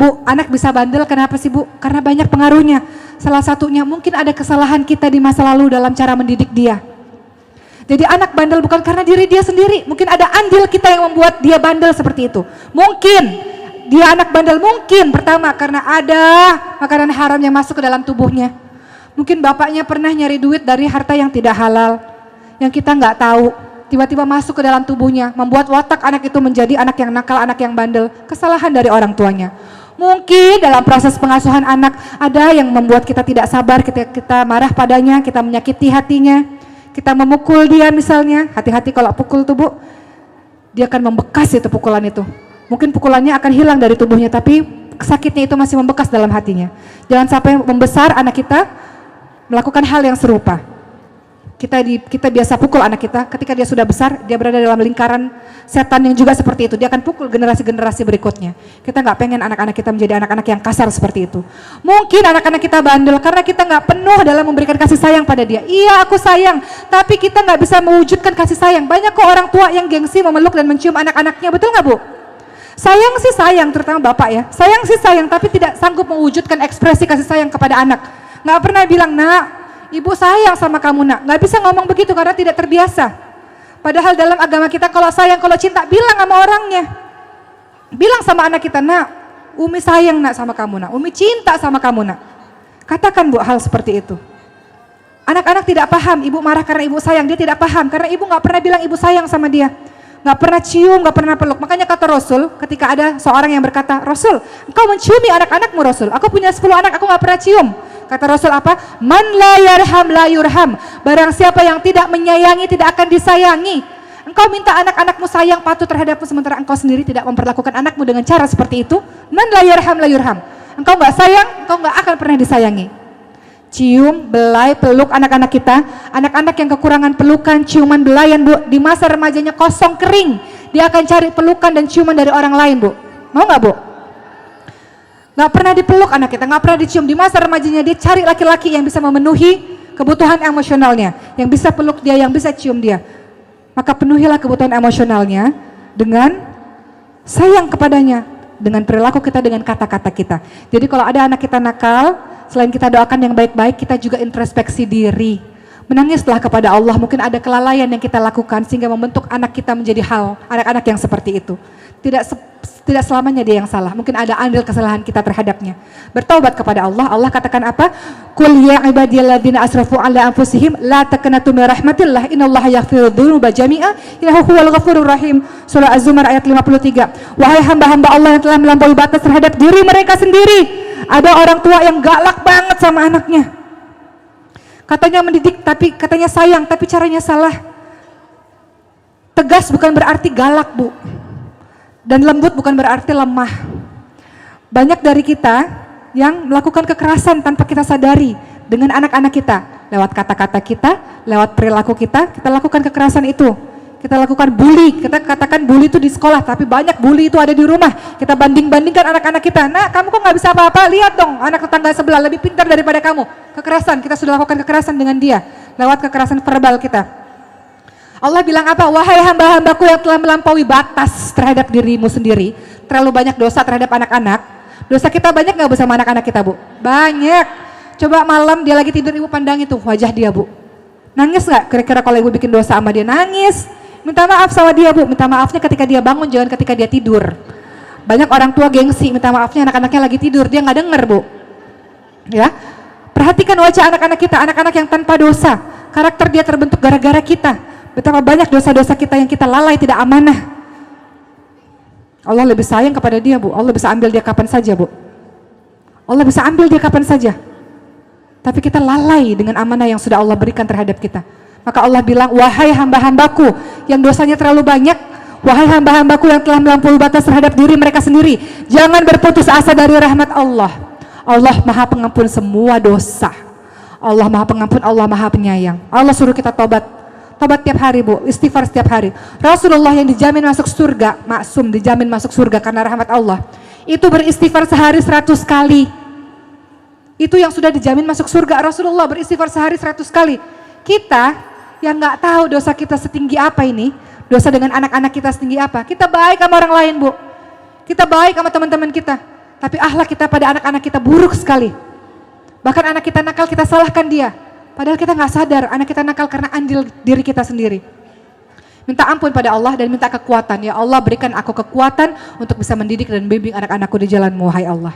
Bu, anak bisa bandel kenapa sih Bu? Karena banyak pengaruhnya. Salah satunya mungkin ada kesalahan kita di masa lalu dalam cara mendidik dia. Jadi anak bandel bukan karena diri dia sendiri, mungkin ada andil kita yang membuat dia bandel seperti itu. Mungkin dia anak bandel, mungkin pertama karena ada makanan haram yang masuk ke dalam tubuhnya. Mungkin bapaknya pernah nyari duit dari harta yang tidak halal, yang kita nggak tahu, tiba-tiba masuk ke dalam tubuhnya, membuat watak anak itu menjadi anak yang nakal, anak yang bandel. Kesalahan dari orang tuanya. Mungkin dalam proses pengasuhan anak ada yang membuat kita tidak sabar, kita marah padanya, kita menyakiti hatinya, kita memukul dia misalnya. Hati-hati kalau pukul tuh Bu, dia akan membekas itu pukulan itu. Mungkin pukulannya akan hilang dari tubuhnya, tapi sakitnya itu masih membekas dalam hatinya. Jangan sampai membesar anak kita melakukan hal yang serupa. Kita biasa pukul anak kita, ketika dia sudah besar, dia berada dalam lingkaran setan yang juga seperti itu. Dia akan pukul generasi-generasi berikutnya. Kita nggak pengen anak-anak kita menjadi anak-anak yang kasar seperti itu. Mungkin anak-anak kita bandel karena kita nggak penuh dalam memberikan kasih sayang pada dia. Iya, aku sayang, tapi kita nggak bisa mewujudkan kasih sayang. Banyak kok orang tua yang gengsi memeluk dan mencium anak-anaknya, betul nggak Bu? Sayang sih sayang, terutama bapak ya. Sayang sih sayang, tapi tidak sanggup mewujudkan ekspresi kasih sayang kepada anak. Nggak pernah bilang, nak, ibu sayang sama kamu nak. Nggak bisa ngomong begitu karena tidak terbiasa. Padahal dalam agama kita kalau sayang, kalau cinta, bilang sama orangnya. Bilang sama anak kita, nak, Umi sayang nak sama kamu nak. Umi cinta sama kamu nak. Katakan Bu hal seperti itu. Anak-anak tidak paham, ibu marah karena ibu sayang. Dia tidak paham karena ibu nggak pernah bilang ibu sayang sama dia. Nggak pernah cium, nggak pernah peluk. Makanya kata Rasul, ketika ada seorang yang berkata, Rasul, engkau menciumi anak-anakmu Rasul. Aku punya 10 anak, aku nggak pernah cium. Kata Rasul apa? Man la yarham la yurham. Barang siapa yang tidak menyayangi tidak akan disayangi. Engkau minta anak-anakmu sayang patuh terhadapmu sementara engkau sendiri tidak memperlakukan anakmu dengan cara seperti itu. Man la yarham la yurham. Engkau nggak sayang, engkau nggak akan pernah disayangi. Cium, belai, peluk anak-anak kita. Anak-anak yang kekurangan pelukan, ciuman, belayan Bu, di masa remajanya kosong kering, dia akan cari pelukan dan ciuman dari orang lain Bu. Mau nggak Bu? Nggak pernah dipeluk anak kita, nggak pernah dicium. Di masa remajanya dia cari laki-laki yang bisa memenuhi kebutuhan emosionalnya, yang bisa peluk dia, yang bisa cium dia. Maka penuhilah kebutuhan emosionalnya dengan sayang kepadanya, dengan perilaku kita, dengan kata-kata kita. Jadi kalau ada anak kita nakal, selain kita doakan yang baik-baik, kita juga introspeksi diri. Menangislah kepada Allah, mungkin ada kelalaian yang kita lakukan sehingga membentuk anak kita menjadi anak-anak yang seperti itu. Tidak selamanya dia yang salah, mungkin ada andil kesalahan kita terhadapnya. Bertaubat kepada Allah. Allah katakan apa? Qul ya ibadiyalladzina asrafu ala anfusihim la taqnatu min rahmatillah innallaha yaghfiru dzunuba jami'a innahu huwal ghafurur rahim. Surah Az-Zumar ayat 53. Wahai hamba-hamba Allah yang telah melampaui batas terhadap diri mereka sendiri. Ada orang tua yang galak banget sama anaknya. Katanya mendidik, tapi katanya sayang, tapi caranya salah. Tegas bukan berarti galak Bu. Dan lembut bukan berarti lemah. Banyak dari kita yang melakukan kekerasan tanpa kita sadari dengan anak-anak kita. Lewat kata-kata kita, lewat perilaku kita lakukan kekerasan itu. Kita lakukan bully, kita katakan bully itu di sekolah, tapi banyak bully itu ada di rumah. Kita banding-bandingkan anak-anak kita. Nah, kamu kok nggak bisa apa-apa? Lihat dong, anak tetangga sebelah lebih pintar daripada kamu. Kekerasan, kita sudah lakukan kekerasan dengan dia lewat kekerasan verbal kita. Allah bilang apa? Wahai hamba-hambaku yang telah melampaui batas terhadap dirimu sendiri, terlalu banyak dosa terhadap anak-anak. Dosa kita banyak nggak bersama anak-anak kita Bu? Banyak. Coba malam dia lagi tidur, ibu pandang itu wajah dia Bu. Nangis nggak? Kira-kira kalau ibu bikin dosa sama dia? Nangis. Minta maaf sama dia Bu, minta maafnya ketika dia bangun, jangan ketika dia tidur. Banyak orang tua gengsi, minta maafnya anak-anaknya lagi tidur, dia nggak denger Bu. Ya, perhatikan wajah anak-anak kita, anak-anak yang tanpa dosa, karakter dia terbentuk gara-gara kita. Betapa banyak dosa-dosa kita yang kita lalai, tidak amanah. Allah lebih sayang kepada dia Bu, Allah bisa ambil dia kapan saja Bu. Allah bisa ambil dia kapan saja. Tapi kita lalai dengan amanah yang sudah Allah berikan terhadap kita. Maka Allah bilang, wahai hamba-hambaku yang dosanya terlalu banyak, wahai hamba-hambaku yang telah melampaui batas terhadap diri mereka sendiri, jangan berputus asa dari rahmat Allah. Allah Maha Pengampun semua dosa. Allah Maha Pengampun, Allah Maha Penyayang. Allah suruh kita tobat. Tobat tiap hari Bu, istighfar setiap hari. Rasulullah yang dijamin masuk surga, maksum dijamin masuk surga karena rahmat Allah, itu beristighfar sehari 100 kali. Itu yang sudah dijamin masuk surga. Rasulullah beristighfar sehari 100 kali. Kita yang nggak tahu dosa kita setinggi apa ini, dosa dengan anak-anak kita setinggi apa, kita baik sama orang lain Bu, kita baik sama teman-teman kita, Tapi akhlak kita pada anak-anak kita buruk sekali. Bahkan anak kita nakal, kita salahkan dia. Padahal kita nggak sadar anak kita nakal karena andil diri kita sendiri. Minta ampun pada Allah dan minta kekuatan. Ya Allah, berikan aku kekuatan untuk bisa mendidik dan bimbing anak-anakku di jalan-Mu, wahai Allah.